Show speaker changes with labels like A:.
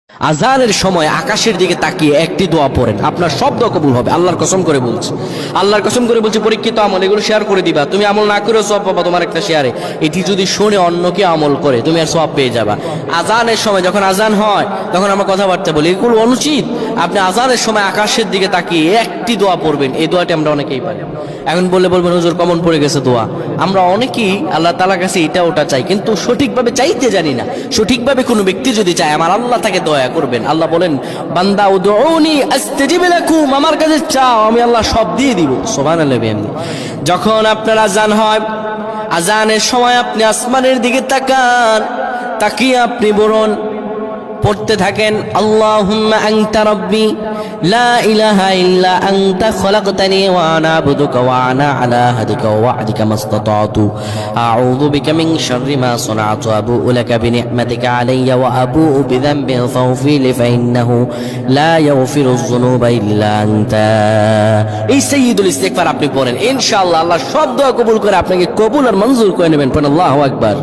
A: আজানের সময় আকাশের দিকে তাকিয়ে একটি দোয়া পড়েন, আপনার সব দোয়া কবুল হবে। আল্লাহর কসম করে বলছি, আল্লাহর কসম করে বলছি, পরীক্ষিত আমল এগুলো শেয়ার করে দিবা। তুমি আমল না করেও সওয়াব পাবা তোমার একটা শেয়ারে। এটি যদি শুনে অন্য কেউ আমল করে তুমি আর সওয়াব পেয়ে যাবা। আজানের সময় যখন আজান হয় তখন আমরা কথাবার্তা বলি, এগুলো অনুচিত। আপনি আজানের সময় আকাশের দিকে তাকিয়ে একটি দোয়া পড়বেন। এই দোয়াটি আমরা অনেকেই পারি। এখন বলবেন হুজুর কমন পড়ে গেছে দোয়া। আমরা অনেকেই আল্লাহ তাআলার কাছে এটা ওটা চাই, কিন্তু সঠিকভাবে চাইতে জানি না। সঠিকভাবে কোনো ব্যক্তি যদি চায় আমার আল্লাহ তাকে দয়া করবেন। আল্লাহ বলেন, বান্দা উদউনি আস্তাজিব লাকুম, আমার কাছে চাও আমি আল্লাহ সব দিয়ে দিব। সুবহানাল্লাহ। যখন আপনার আজান হয়, আজানের সময় আপনি আসমানের দিকে তাকান, তাকিয়ে আপনি বলুন, পড়তে থাকেন, আল্লাহুম্মা আনতা রাব্বি লা ইলাহা ইল্লা আনতা খলাকতানি ওয়া আনা আবদুকা ওয়া আনা আলা হাদিকা ওয়া ওয়া'দিকা মাসতাতা'তু আউযু বিকা মিন শাররি মা সানা'তু আবু'ু লাকা বিনি'মাতিকা আলাইয়া ওয়া আবু'ু বিযানবি ফাগফির লি ফাইন্নাহু লা ইয়াগফিরুয যুনুবা ইল্লা আনতা। এই সাইয়্যিদুল ইস্তিগফার আপনি পড়েন, ইনশাআল্লাহ আল্লাহ সব দোয়া কবুল করে আপনাকে কবুল আর মঞ্জুর করে নেবেন। আল্লাহু আকবার।